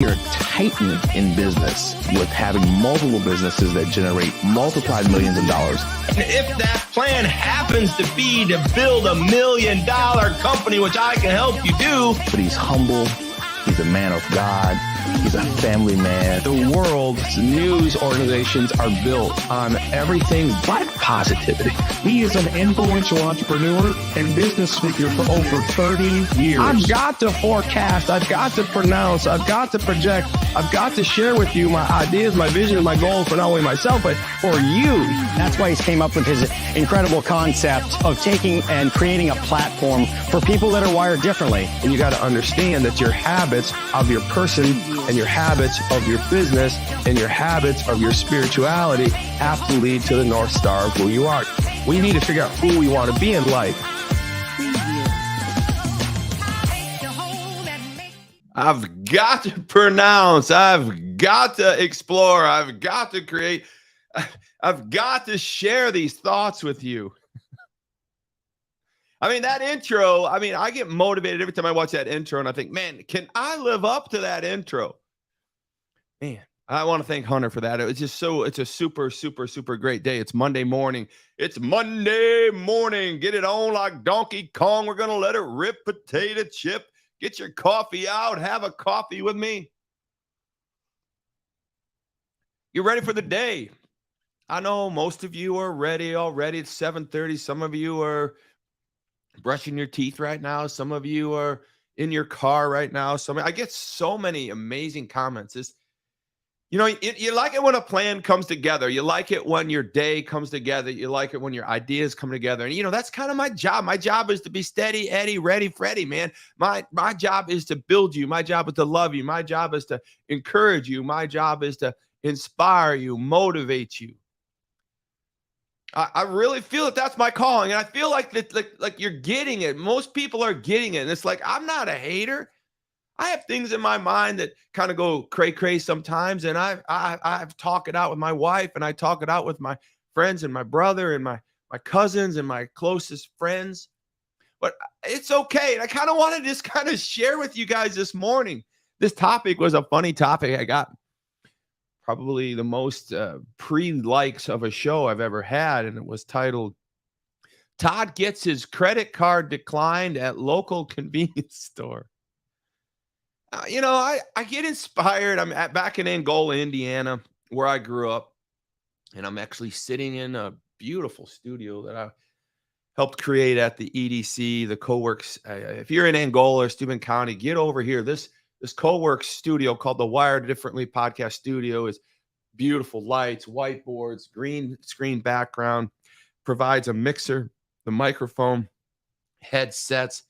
You're a titan in business with having multiple businesses that generate multiplied millions of dollars. And if that plan happens to be to build $1 million company, which I can help you do. But he's humble. He's a man of God. He's a family man. The world's news organizations are built on everything but positivity. He is an influential entrepreneur and business speaker for over 30 years. I've got to forecast. I've got to pronounce. I've got to project. I've got to share with you my ideas, my vision, my goals for not only myself, but for you. That's why he's came up with his incredible concept of taking and creating a platform for people that are wired differently. And you got to understand that your habits of your person and your habits of your business and your habits of your spirituality have to lead to the North Star of who you are. We need to figure out who we want to be in life. I've got to pronounce. I've got to explore. I've got to create. I've got to share these thoughts with you. I mean, that intro, I get motivated every time I watch that intro and I think, man, can I live up to that intro? Man, I want to thank Hunter for that. It's a super, super, super great day. It's Monday morning. It's Monday morning. Get it on like Donkey Kong. We're going to let it rip, potato chip. Get your coffee out. Have a coffee with me. You ready for the day? I know most of you are ready already. It's 7:30. Some of you are brushing your teeth right now. Some of you are in your car right now. I get so many amazing comments. You like it when a plan comes together. You like it when your day comes together. You like it when your ideas come together. And, that's kind of my job. My job is to be steady, Eddie, ready, Freddy, man. My job is to build you. My job is to love you. My job is to encourage you. My job is to inspire you, motivate you. I really feel that that's my calling. And I feel like that, like you're getting it. Most people are getting it. And it's like, I'm not a hater. I have things in my mind that kind of go cray sometimes. And I've talked it out with my wife, and I talk it out with my friends and my brother and my cousins and my closest friends. But it's okay. And I kind of want to just kind of share with you guys this morning. This topic was a funny topic. I got probably the most pre-likes of a show I've ever had. And it was titled, Todd Gets His Credit Card Declined at Local Convenience Store. I get inspired. I'm back in Angola, Indiana, where I grew up. And I'm actually sitting in a beautiful studio that I helped create at the EDC, the CoWorks. If you're in Angola or Steuben County, get over here. This CoWorks studio called the Wired Differently Podcast Studio is beautiful lights, whiteboards, green screen background, provides a mixer, the microphone, headsets.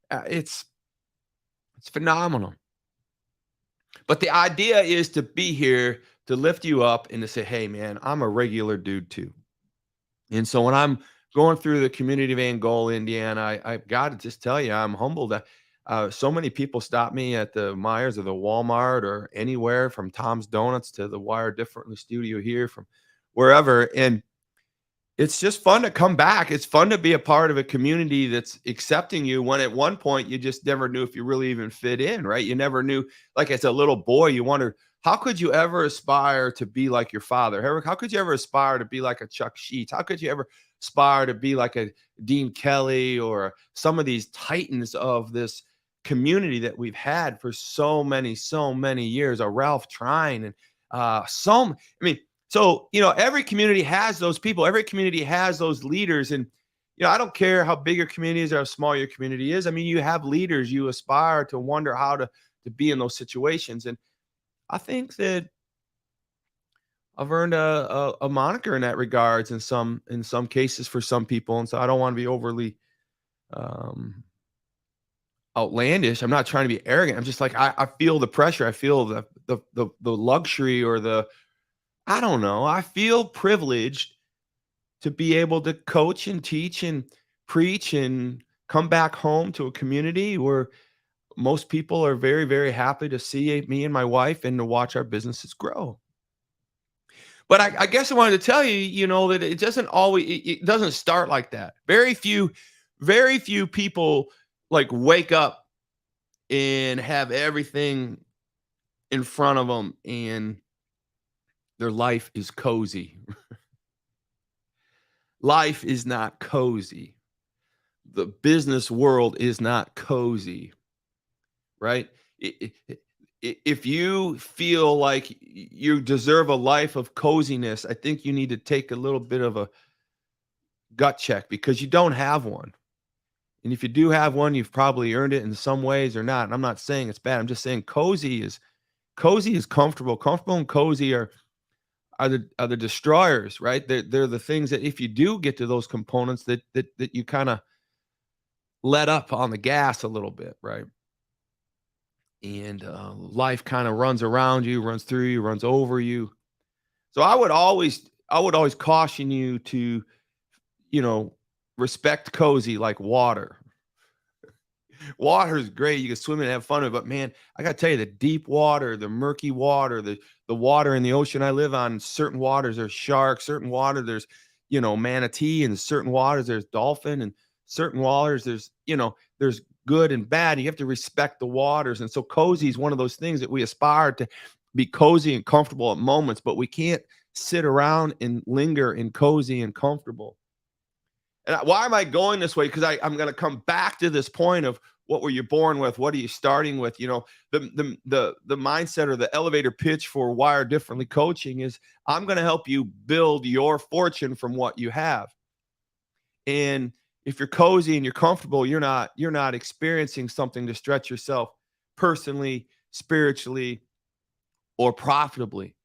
It's phenomenal. But the idea is to be here to lift you up and to say, hey, man, I'm a regular dude too. And so when I'm going through the community of Angola, Indiana, I've got to just tell you, I'm humbled. So many people stop me at the Myers or the Walmart or anywhere, from Tom's Donuts to the Wired Differently studio here, from wherever. And it's just fun to come back. It's fun to be a part of a community that's accepting you, when at one point you just never knew if you really even fit in, right? You never knew. Like as a little boy, you wondered, how could you ever aspire to be like your father? How could you ever aspire to be like a Chuck Sheets? How could you ever aspire to be like a Dean Kelly or some of these titans of this community that we've had for so many years, a Ralph Trine and so, every community has those people. Every community has those leaders. And, I don't care how big your community is or how small your community is. You have leaders. You aspire to wonder how to be in those situations. And I think that I've earned a moniker in that regards in some cases for some people. And so I don't want to be overly outlandish. I'm not trying to be arrogant. I'm just like, I feel the pressure. I feel the luxury or I don't know. I feel privileged to be able to coach and teach and preach and come back home to a community where most people are very, very happy to see me and my wife and to watch our businesses grow. But I guess I wanted to tell you, that it doesn't start like that. Very few people like wake up and have everything in front of them and their life is cozy. Life is not cozy. The business world is not cozy, right? If you feel like you deserve a life of coziness, I think you need to take a little bit of a gut check, because you don't have one. And if you do have one, you've probably earned it in some ways or not. And I'm not saying it's bad. I'm just saying cozy is comfortable. Comfortable and cozy are the destroyers, right? They're the things that if you do get to those components that you kind of let up on the gas a little bit, right? And life kind of runs around you, runs through you, runs over you. So I would always caution you to, respect cozy like water. Water is great. You can swim and have fun with it, but man, I got to tell you, the deep water, the murky water, the water in the ocean I live on, certain waters there's sharks, certain water there's, manatee, and certain waters there's dolphin, and certain waters there's good and bad. You have to respect the waters. And so cozy is one of those things that we aspire to be cozy and comfortable at moments, but we can't sit around and linger in cozy and comfortable. And why am I going this way? Because I'm going to come back to this point of what were you born with? What are you starting with? The mindset or the elevator pitch for Wire Differently Coaching is I'm going to help you build your fortune from what you have. And if you're cozy and you're comfortable, you're not experiencing something to stretch yourself personally, spiritually, or profitably.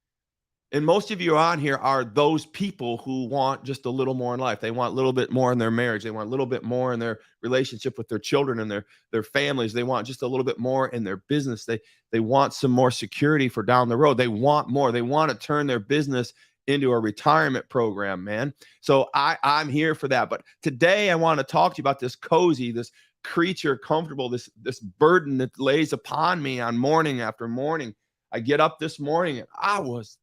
And most of you on here are those people who want just a little more in life. They want a little bit more in their marriage. They want a little bit more in their relationship with their children and their families. They want just a little bit more in their business. They want some more security for down the road. They want more. They want to turn their business into a retirement program, man. So I'm here for that. But today I want to talk to you about this cozy, this creature comfortable, this burden that lays upon me on morning after morning. I get up this morning and I was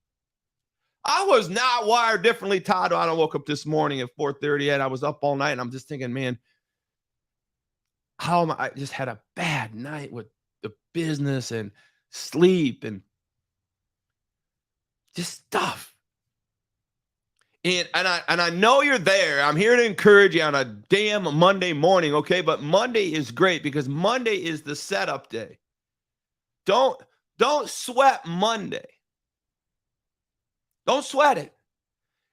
not wired differently, Todd. I woke up this morning at 4:30 and I was up all night, and I'm just thinking, man, how am I just had a bad night with the business and sleep and just stuff. And I know you're there. I'm here to encourage you on a damn Monday morning, okay? But Monday is great because Monday is the setup day. Don't sweat Monday. Don't sweat it.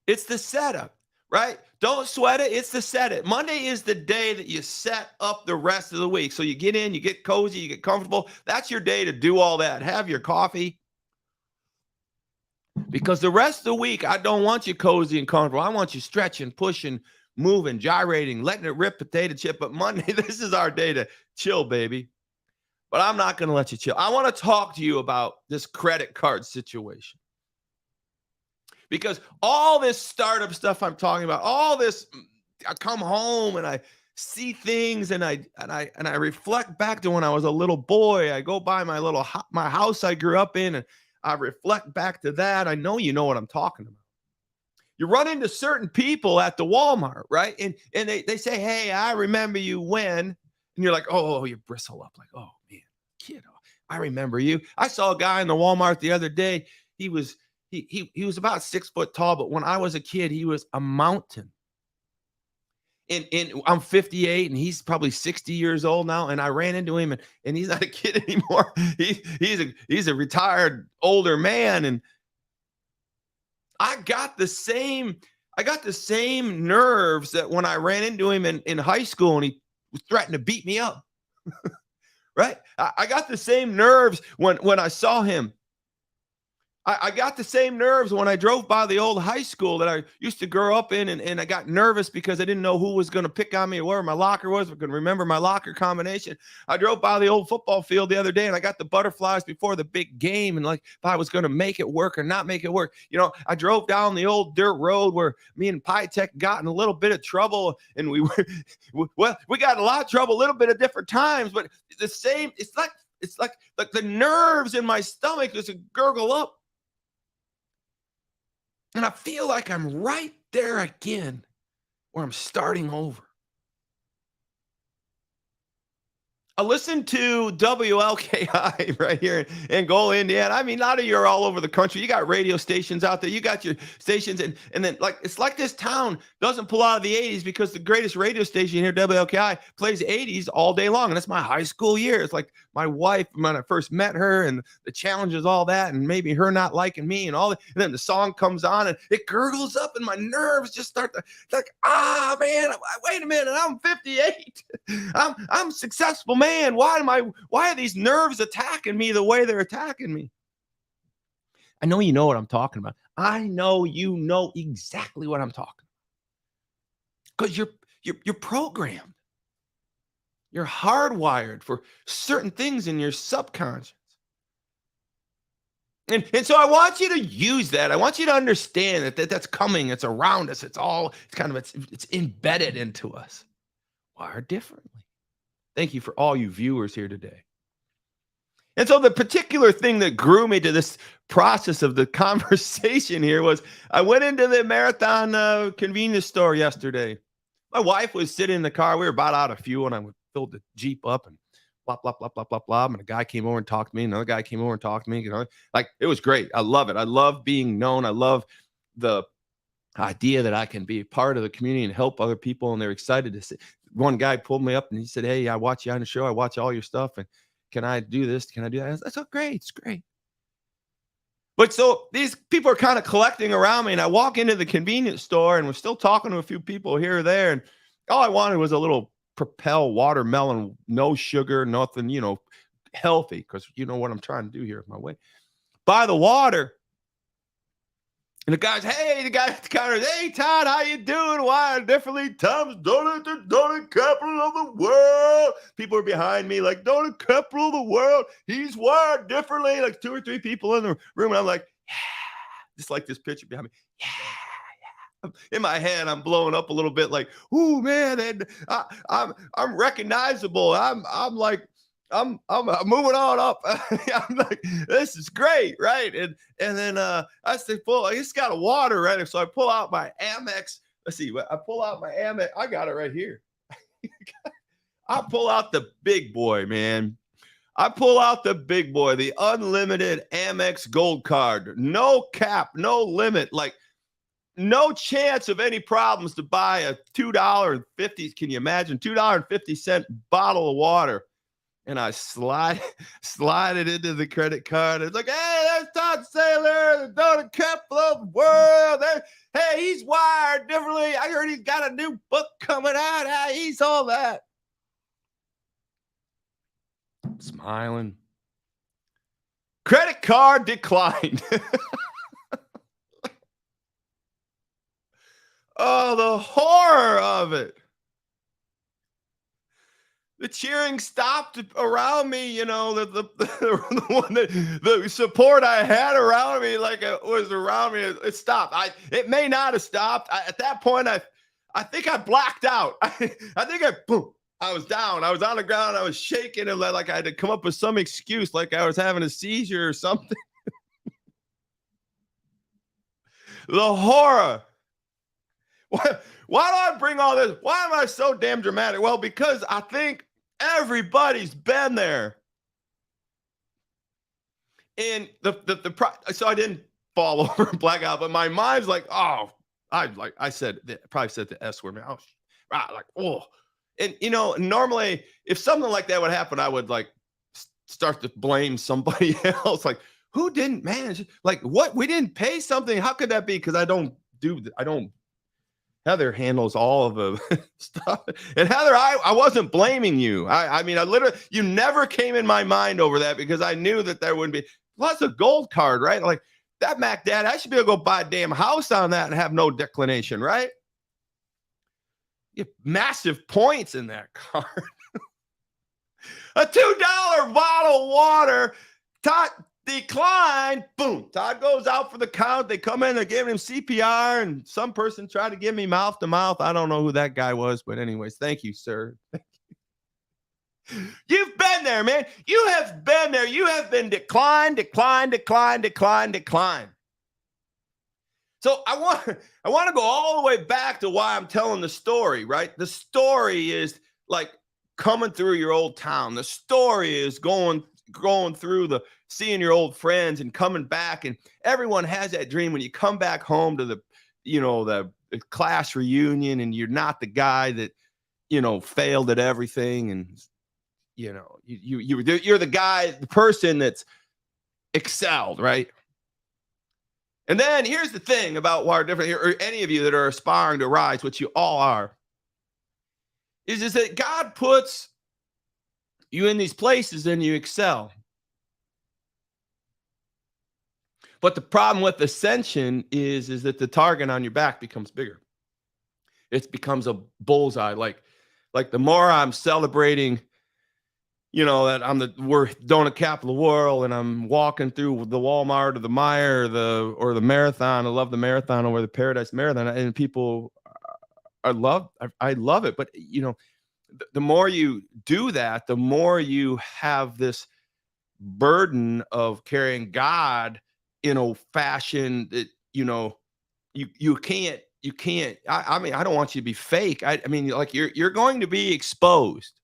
It's the setup, right? Don't sweat it. It's the setup. Monday is the day that you set up the rest of the week. So you get in, you get cozy, you get comfortable. That's your day to do all that. Have your coffee. Because the rest of the week, I don't want you cozy and comfortable. I want you stretching, pushing, moving, gyrating, letting it rip potato chip. But Monday, this is our day to chill, baby. But I'm not going to let you chill. I want to talk to you about this credit card situation. Because all this startup stuff I'm talking about, all this, I come home and I see things and I reflect back to when I was a little boy. I go by my house I grew up in and I reflect back to that. I know you know what I'm talking about. You run into certain people at the Walmart, right? And they say, hey, I remember you when, and you're like, oh, you bristle up like, oh man, kid, I remember you. I saw a guy in the Walmart the other day. He was about 6 foot tall, but when I was a kid, he was a mountain. And I'm 58 and he's probably 60 years old now. And I ran into him and he's not a kid anymore. He's a retired older man. And I got the same nerves that when I ran into him in high school and he was threatening to beat me up. Right? I got the same nerves when I saw him. I got the same nerves when I drove by the old high school that I used to grow up in, and I got nervous because I didn't know who was going to pick on me or where my locker was. I couldn't remember my locker combination. I drove by the old football field the other day, and I got the butterflies before the big game, and like if I was going to make it work or not make it work. I drove down the old dirt road where me and Pytech got in a little bit of trouble, and we got in a lot of trouble, a little bit of different times, but the same. It's like the nerves in my stomach just gurgle up. And I feel like I'm right there again where I'm starting over. I listen to WLKI right here in Goal, Indiana. I mean, a lot of you are all over the country. You got radio stations out there. You got your stations. And then like, it's like this town doesn't pull out of the 80s because the greatest radio station here, WLKI, plays 80s all day long. And that's my high school year. It's like my wife, when I first met her, and the challenges, all that, and maybe her not liking me and all that. And then the song comes on and it gurgles up and my nerves just start to like, man, wait a minute. I'm 58. I'm a successful man. Why are these nerves attacking me the way they're attacking me? I know you know what I'm talking about. I know you know exactly what I'm talking about. Because you're programmed. You're hardwired for certain things in your subconscious. And so I want you to use that. I want you to understand that's coming. It's around us. It's embedded into us. Wired differently. Thank you for all you viewers here today. And so the particular thing that grew me to this process of the conversation here was I went into the Marathon convenience store yesterday. My wife was sitting in the car. We were about out of fuel, and I filled the Jeep up and blah, blah, blah, blah, blah, blah. And a guy came over and talked to me. Another guy came over and talked to me. You know, like, it was great. I love it. I love being known. I love the idea that I can be part of the community and help other people, and they're excited to see. One guy pulled me up and he said, "Hey, I watch you on the show. I watch all your stuff. And can I do this? Can I do that?" That's so great. It's great. But so these people are kind of collecting around me, and I walk into the convenience store, and we're still talking to a few people here or there. And all I wanted was a little Propel watermelon, no sugar, nothing, healthy, because you know what I'm trying to do here with my weight. Buy the water. And the guy at the counter, "Hey, Todd, how you doing? Wired differently. Tom's donut capital of the world." People are behind me like, "Donut capital of the world. He's wired differently." Like 2 or 3 people in the room. And I'm like, "Yeah." Just like this picture behind me. Yeah. In my head, I'm blowing up a little bit like, "Ooh, man, and I'm recognizable. I'm moving on up." I'm like, "This is great," right? And then I said, "Well, I just got a water," right? So I pull out my Amex. Let's see. I pull out my Amex. I got it right here. I pull out the big boy, man. I pull out the big boy, the unlimited Amex Gold Card. No cap, no limit. Like, no chance of any problems to buy a $2.50. Can you imagine? $2.50 bottle of water. And I slide it into the credit card. It's like, "Hey, there's Todd Saylor, the donut capital of the world. Hey, he's wired differently. I heard he's got a new book coming out. He's all that." I'm smiling. Credit card declined. Oh, the horror of it. The cheering stopped around me, the support I had around me, like it was around me, it stopped. It may not have stopped. At that point, I think I blacked out. I was down. I was on the ground. I was shaking, and like I had to come up with some excuse, like I was having a seizure or something. The horror. Why do I bring all this? Why am I so damn dramatic? Well, because I think everybody's been there. And so I didn't fall over and black out, but my mind's like, "Oh," I probably said the S word, man. And normally if something like that would happen, I would like start to blame somebody else. Like, who didn't manage? Like, what? We didn't pay something. How could that be? Because I don't. Heather handles all of the stuff. And Heather, I wasn't blaming you. I mean, I literally, you never came in my mind over that, because I knew that there wouldn't be. Plus a gold card, right? Like, that Mac Dad, I should be able to go buy a damn house on that and have no declination, right? You have massive points in that card. A $2 bottle of water, Todd declined. Boom. Todd goes out for the count. They come in, they're giving him CPR, and some person tried to give me mouth to mouth. I don't know who that guy was, but anyways, thank you, sir. You've been there, man. You have been there. You have been declined. So I want to go all the way back to why I'm telling the story, right? The story is like coming through your old town. The story is going through seeing your old friends and coming back. And everyone has that dream when you come back home to the class reunion, and you're not the guy that, failed at everything. And, you're the guy, the person that's excelled, right? And then here's the thing about why different, or any of you that are aspiring to rise, which you all are, is that God puts you in these places and you excel. But the problem with ascension is that the target on your back becomes bigger. It becomes a bullseye. Like the more I'm celebrating, that we're donut capital of the world, and I'm walking through the Walmart or the Meijer or the marathon. I love the marathon over the Paradise Marathon, and people, I love it. But the more you do that, the more you have this burden of carrying God in a fashion that you can't. I mean, I don't want you to be fake. I mean, like you're going to be exposed,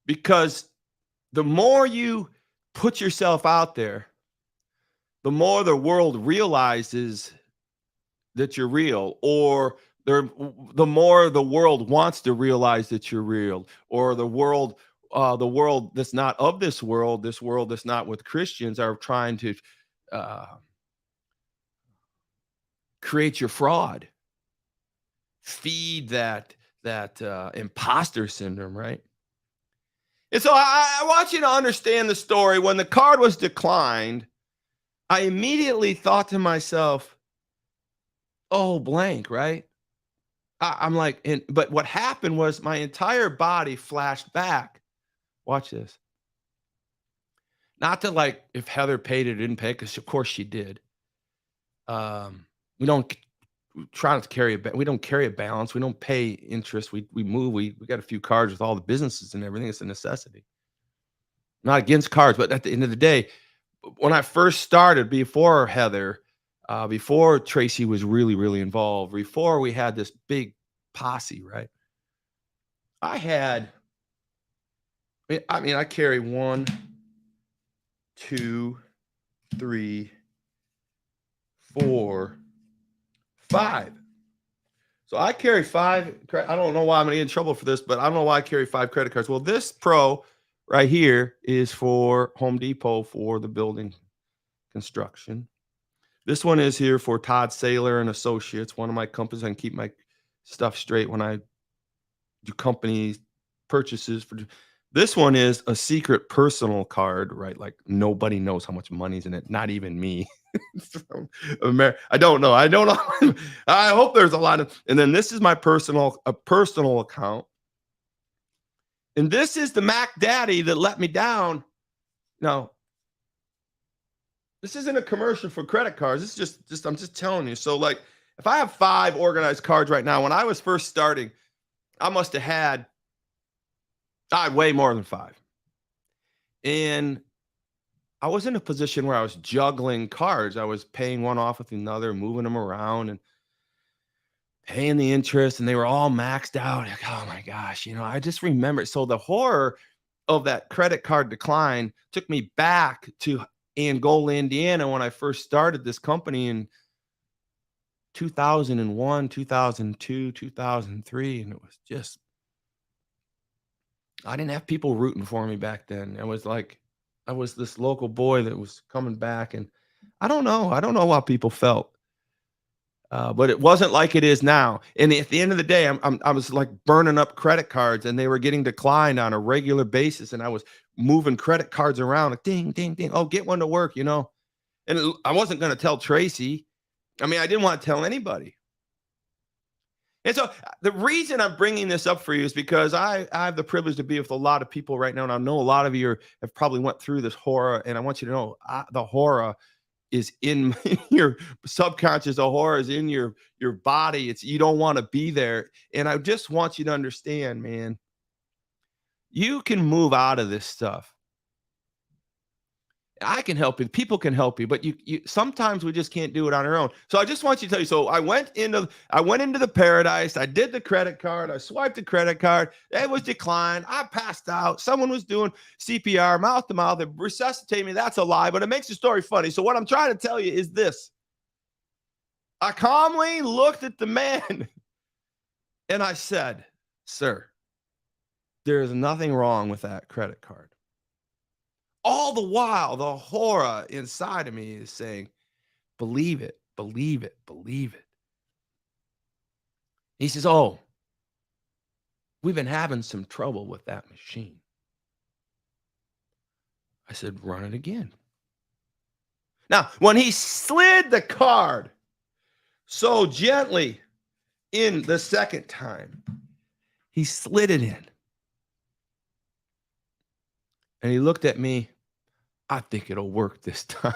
because the more you put yourself out there, the more the world realizes that you're real, or the more the world wants to realize that you're real, or the world that's not of this world that's not with Christians, are trying to create your fraud, feed that imposter syndrome, right? And so I want you to understand the story. When the card was declined, I immediately thought to myself, oh, blank, right? I'm like, but what happened was my entire body flashed back. Watch this. Not to like if Heather paid it or didn't pay, because of course she did. We don't try not to carry we don't carry a balance. We don't pay interest. We move. We got a few cards with all the businesses and everything. It's a necessity. Not against cards, but at the end of the day, when I first started, before Heather, before Tracy was really, really involved, before we had this big posse, right? I carry 1, 2, 3, 4, 5. So I carry 5. I don't know why I'm going to get in trouble for this, but I don't know why I carry 5 credit cards. Well, this Pro right here is for Home Depot for the building construction. This one is here for Todd Saylor and Associates, one of my companies. I can keep my stuff straight when I do company purchases. This one is a secret personal card, right? Like nobody knows how much money's in it, not even me. I don't know. I hope there's a lot of. And then this is my personal account. And this is the Mac Daddy that let me down. Now, this isn't a commercial for credit cards. This is just I'm just telling you. So like, if I have 5 organized cards right now, when I was first starting, I must have had way more than 5. And I was in a position where I was juggling cards. I was paying one off with another, moving them around and paying the interest, and they were all maxed out. Like, oh my gosh, I just remember. So the horror of that credit card decline took me back to Angola, Indiana, when I first started this company in 2001, 2002, 2003. And it was just, I didn't have people rooting for me back then. I was this local boy that was coming back, and I don't know how people felt. But it wasn't like it is now. And at the end of the day, I was like burning up credit cards, and they were getting declined on a regular basis. And I was moving credit cards around, like ding, ding, ding. Oh, get one to work, And I wasn't going to tell Tracy. I mean, I didn't want to tell anybody. And so the reason I'm bringing this up for you is because I have the privilege to be with a lot of people right now. And I know a lot of you have probably went through this horror. And I want you to know the horror is in your subconscious. The horror is in your body. You don't want to be there. And I just want you to understand, man, you can move out of this stuff. I can help you. People can help you, but you sometimes we just can't do it on our own. So I just want you to tell you. So I went into the paradise. I did the credit card. I swiped the credit card. It was declined. I passed out. Someone was doing CPR, mouth to mouth. They resuscitated me. That's a lie, but it makes the story funny. So what I'm trying to tell you is this. I calmly looked at the man and I said, "Sir, there is nothing wrong with that credit card." All the while, the horror inside of me is saying, believe it, believe it, believe it. He says, "Oh, we've been having some trouble with that machine." I said, "Run it again." Now, when he slid the card so gently in the second time, he slid it in. And he looked at me. "I think it'll work this time."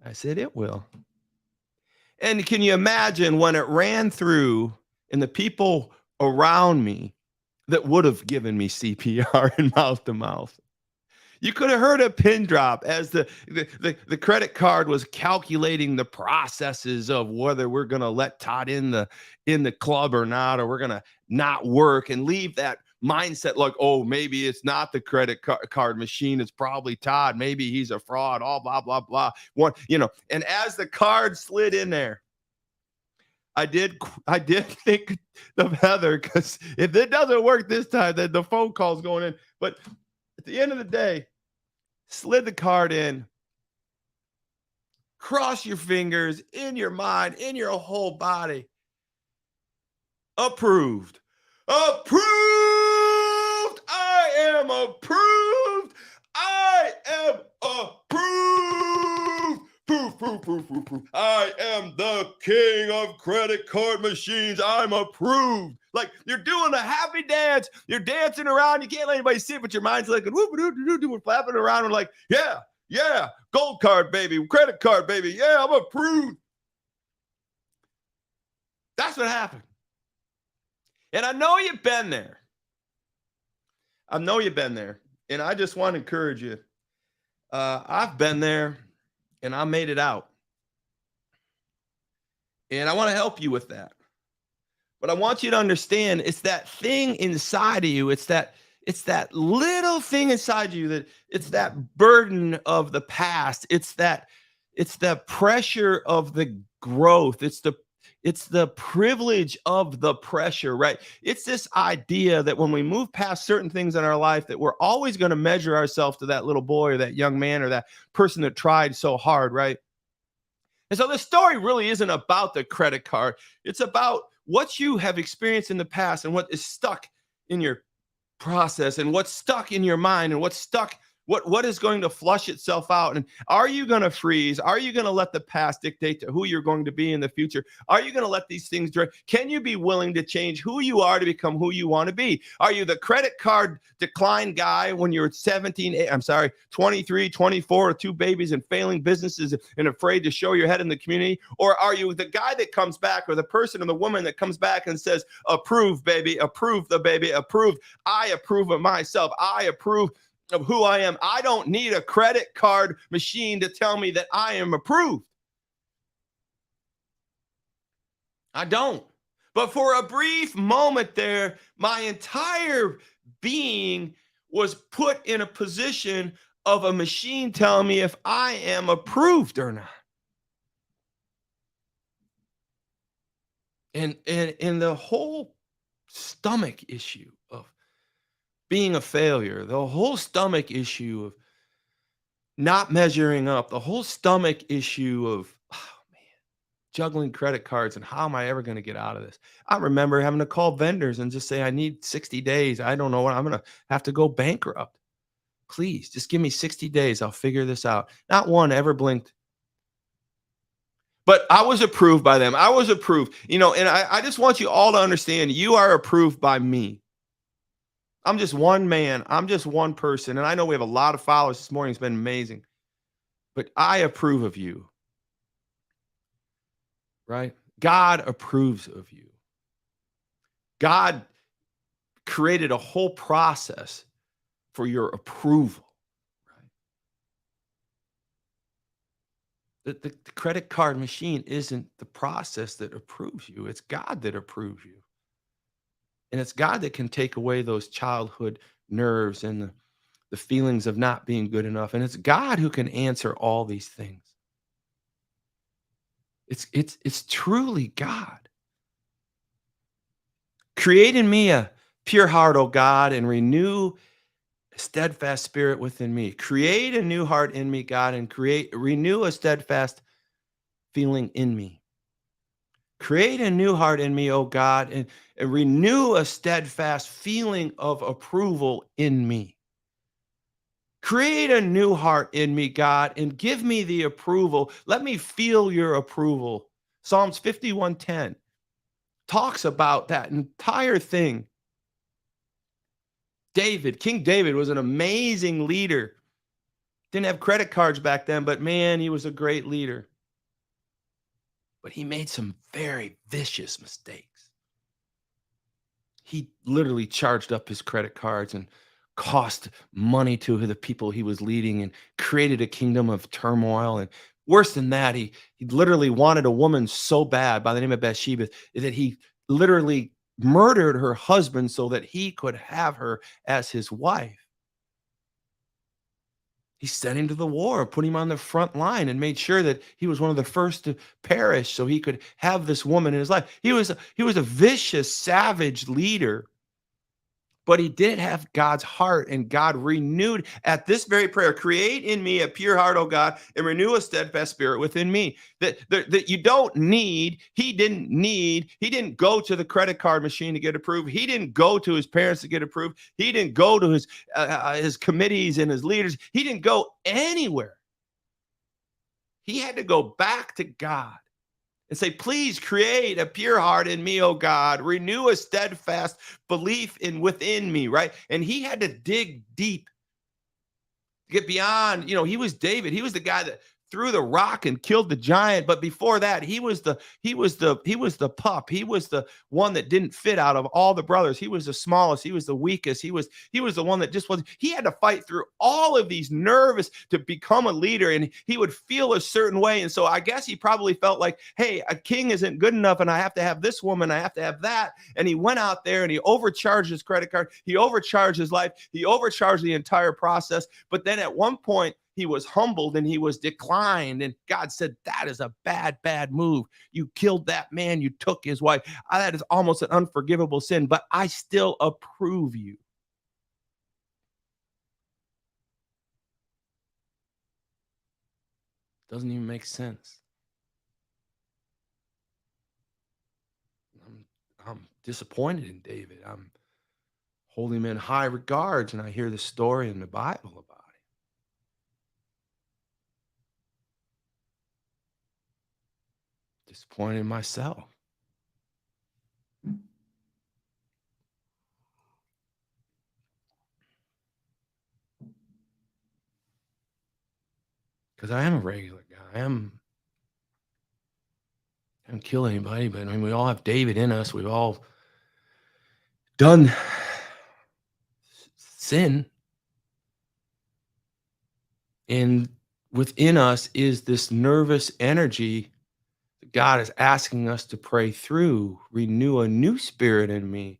I said, "It will." And can you imagine when it ran through and the people around me that would have given me CPR and mouth to mouth? You could have heard a pin drop as the credit card was calculating the processes of whether we're going to let Todd in the club or not, or we're going to not work and leave that mindset like, oh, maybe it's not the credit card machine. It's probably Todd. Maybe he's a fraud, all blah, blah, blah. And as the card slid in there, I did think of Heather, because if it doesn't work this time, then the phone call's going in. But at the end of the day, slid the card in, cross your fingers in your mind, in your whole body. Approved. Approved. I am approved. I am approved. Proof. I am the king of credit card machines. I'm approved. Like you're doing a happy dance. You're dancing around. You can't let anybody see it, but your mind's like, we're flapping around. And like, yeah, gold card, baby. Credit card, baby. Yeah, I'm approved. That's what happened. And I know you've been there. And I just want to encourage you. I've been there and I made it out. And I want to help you with that. But I want you to understand it's that thing inside of you. It's that little thing inside you that it's that burden of the past. It's the pressure of the growth. It's the privilege of the pressure, right? It's this idea that when we move past certain things in our life, that we're always going to measure ourselves to that little boy or that young man or that person that tried so hard, right? And so this story really isn't about the credit card. It's about what you have experienced in the past and what is stuck in your process and what's stuck in your mind and what's stuck. What is going to flush itself out? And are you going to freeze? Are you going to let the past dictate to who you're going to be in the future? Are you going to let these things direct? Can you be willing to change who you are to become who you want to be? Are you the credit card decline guy when you're 23, 24, with 2 babies and failing businesses and afraid to show your head in the community? Or are you the guy that comes back, or the person or the woman that comes back and says, approve, baby, approve the baby, approved. I approve of myself. I approve of who I am. I don't need a credit card machine to tell me that I am approved. I don't. But for a brief moment there, my entire being was put in a position of a machine telling me if I am approved or not. And the whole stomach issue of being a failure, the whole stomach issue of not measuring up, the whole stomach issue of, juggling credit cards and how am I ever going to get out of this? I remember having to call vendors and just say, I need 60 days. I don't know what I'm going to have to go bankrupt. Please just give me 60 days. I'll figure this out. Not one ever blinked. But I was approved by them. I was approved, and I just want you all to understand you are approved by me. I'm just one man. I'm just one person. And I know we have a lot of followers this morning. It's been amazing. But I approve of you. Right? God approves of you. God created a whole process for your approval. Right? The credit card machine isn't the process that approves you. It's God that approves you. And it's God that can take away those childhood nerves and the feelings of not being good enough. And it's God who can answer all these things. It's truly God. Create in me a pure heart, O God, and renew a steadfast spirit within me. Create a new heart in me, God, and renew a steadfast feeling in me. Create a new heart in me, O God, and renew a steadfast feeling of approval in me. Create a new heart in me, God, and give me the approval. Let me feel your approval. Psalms 51:10 talks about that entire thing. King David was an amazing leader. Didn't have credit cards back then, but man, he was a great leader. But he made some very vicious mistakes. He literally charged up his credit cards and cost money to the people he was leading and created a kingdom of turmoil. And worse than that, he literally wanted a woman so bad by the name of Bathsheba that he literally murdered her husband so that he could have her as his wife. He sent him to the war, put him on the front line, and made sure that he was one of the first to perish so he could have this woman in his life. He was a vicious, savage leader, but he did have God's heart, and God renewed at this very prayer, create in me a pure heart, O God, and renew a steadfast spirit within me. That you don't need, he didn't go to the credit card machine to get approved. He didn't go to his parents to get approved. He didn't go to his committees and his leaders. He didn't go anywhere. He had to go back to God and say, please create a pure heart in me, oh God. Renew a steadfast belief within me, right? And he had to dig deep to get beyond, he was David. He was the guy that threw the rock and killed the giant. But before that, he was the pup. He was the one that didn't fit out of all the brothers. He was the smallest. He was the weakest. He was the one that just wasn't. He had to fight through all of these nerves to become a leader, and he would feel a certain way. And so I guess he probably felt like, hey, a king isn't good enough, and I have to have this woman. I have to have that. And he went out there and he overcharged his credit card. He overcharged his life. He overcharged the entire process. But then at one point, he was humbled and he was declined. And God said, that is a bad, bad move. You killed that man. You took his wife. That is almost an unforgivable sin, but I still approve you. Doesn't even make sense. I'm disappointed in David. I'm holding him in high regards, and I hear the story in the Bible about it. Disappointed in myself. Because I am a regular guy. I haven't killed anybody, but I mean, we all have David in us. We've all done sin. And within us is this nervous energy that God is asking us to pray through. Renew a new spirit in me.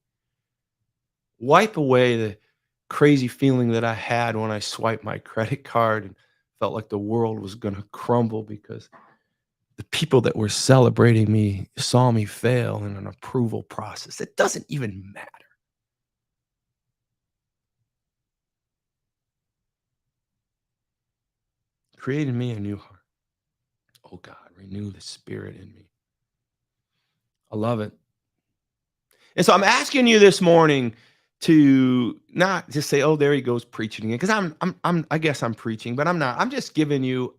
Wipe away the crazy feeling that I had when I swiped my credit card and felt like the world was going to crumble because the people that were celebrating me saw me fail in an approval process. It doesn't even matter. Create in me a new heart. Oh God, renew the spirit in me. I love it. And so I'm asking you this morning to not just say, "Oh, there he goes preaching again," because I guess I'm preaching, but I'm not. I'm just giving you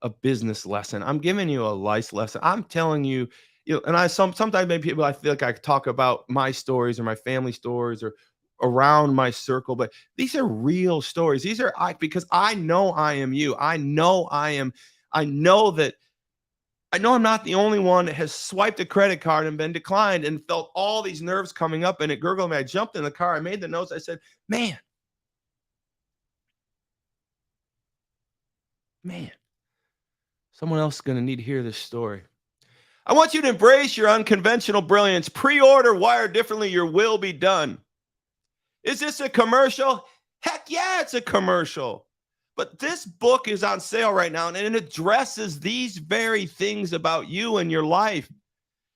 a business lesson. I'm giving you a life lesson. I'm telling you, and sometimes maybe people, I feel like I talk about my stories or my family stories or around my circle, but these are real stories. These are because I know I am you. I know I'm not the only one that has swiped a credit card and been declined and felt all these nerves coming up and it gurgled me. I jumped in the car. I made the notes. I said, man, Someone else is going to need to hear this story. I want you to embrace your unconventional brilliance. Pre-order Wired Differently, Your Will Be Done. Is this a commercial? Heck yeah, it's a commercial. But this book is on sale right now, and it addresses these very things about you and your life.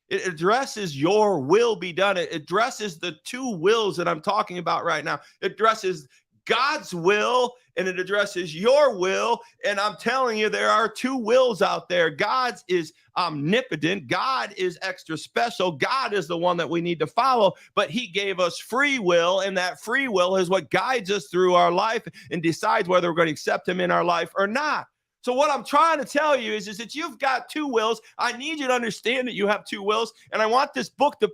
It addresses your will be done. It addresses the two wills that I'm talking about right now. It addresses God's will and it addresses your will. And I'm telling you, there are two wills out there. God's is omnipotent. God is extra special. God is the one that we need to follow, but he gave us free will. And that free will is what guides us through our life and decides whether we're going to accept him in our life or not. So what I'm trying to tell you is that you've got two wills. I need you to understand that you have two wills. And I want this book to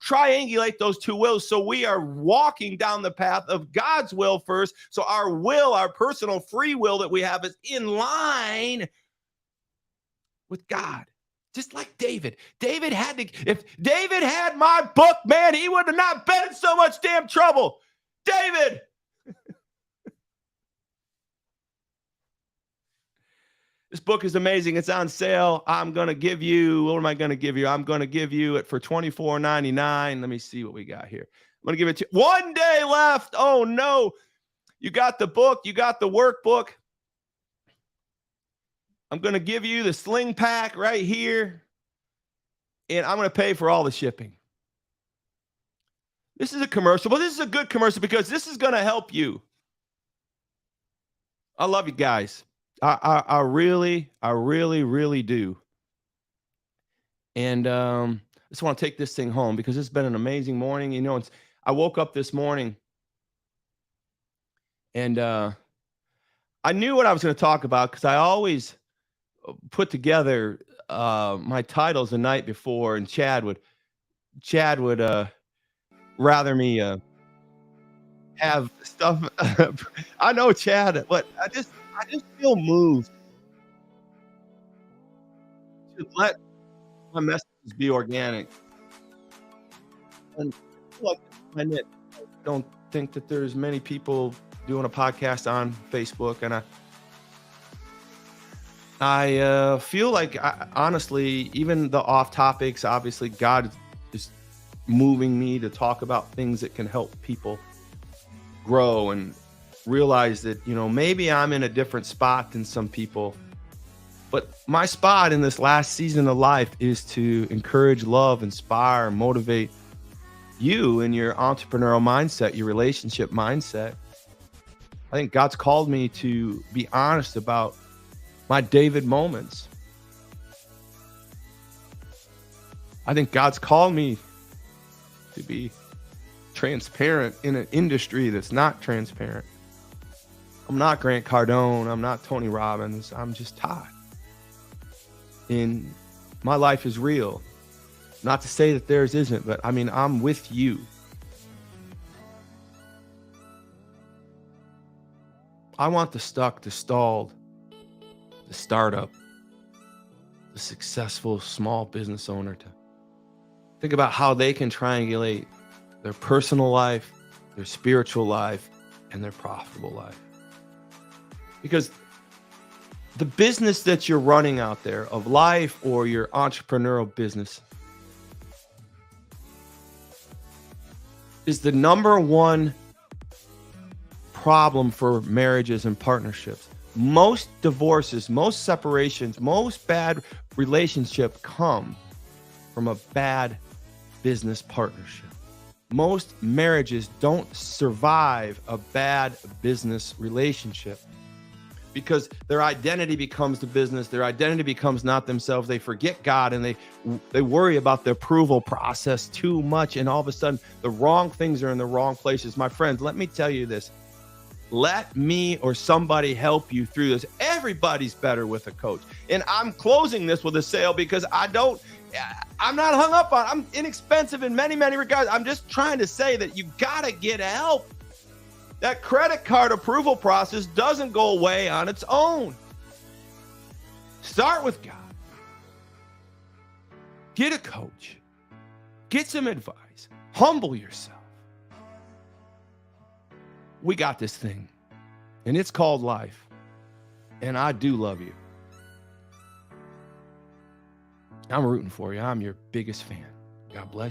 triangulate those two wills. So we are walking down the path of God's will first. So our will, our personal free will that we have is in line with God. Just like David. If David had my book, man, he would have not been in so much damn trouble. David. This book is amazing. It's on sale. I'm going to give you, what am I going to give you? I'm going to give you it for $24.99. Let me see what we got here. I'm going to give it to you. 1 day left. Oh, no. You got the book. You got the workbook. I'm going to give you the sling pack right here. And I'm going to pay for all the shipping. This is a commercial, but this is a good commercial because this is going to help you. I love you guys. I really do. And I just want to take this thing home because it's been an amazing morning. You know, I woke up this morning and I knew what I was going to talk about because I always put together my titles the night before, and Chad would rather me have stuff. I know Chad, but I just feel moved to let my messages be organic. And like I don't think that there's many people doing a podcast on Facebook, and I feel like, honestly, even the off topics, obviously God is moving me to talk about things that can help people grow and realize that, you know, maybe I'm in a different spot than some people, but my spot in this last season of life is to encourage, love, inspire, motivate you in your entrepreneurial mindset, your relationship mindset. I think God's called me to be honest about my David moments. I think God's called me to be transparent in an industry that's not transparent. I'm not Grant Cardone. I'm not Tony Robbins. I'm just Todd. And my life is real. Not to say that theirs isn't, but I mean, I'm with you. I want the stuck, the stalled, the startup, the successful small business owner to think about how they can triangulate their personal life, their spiritual life, and their profitable life. Because the business that you're running out there of life or your entrepreneurial business is the number one problem for marriages and partnerships. Most divorces, most separations, most bad relationships come from a bad business partnership. Most marriages don't survive a bad business relationship because their identity becomes the business. Their identity becomes not themselves. They forget God and they worry about the approval process too much. And all of a sudden, the wrong things are in the wrong places. My friends, let me tell you this. Let me or somebody help you through this. Everybody's better with a coach. And I'm closing this with a sale because I'm not hung up on, I'm inexpensive in many, many regards. I'm just trying to say that you got to get help. That credit card approval process doesn't go away on its own. Start with God. Get a coach. Get some advice. Humble yourself. We got this thing, and it's called life. And I do love you. I'm rooting for you. I'm your biggest fan. God bless.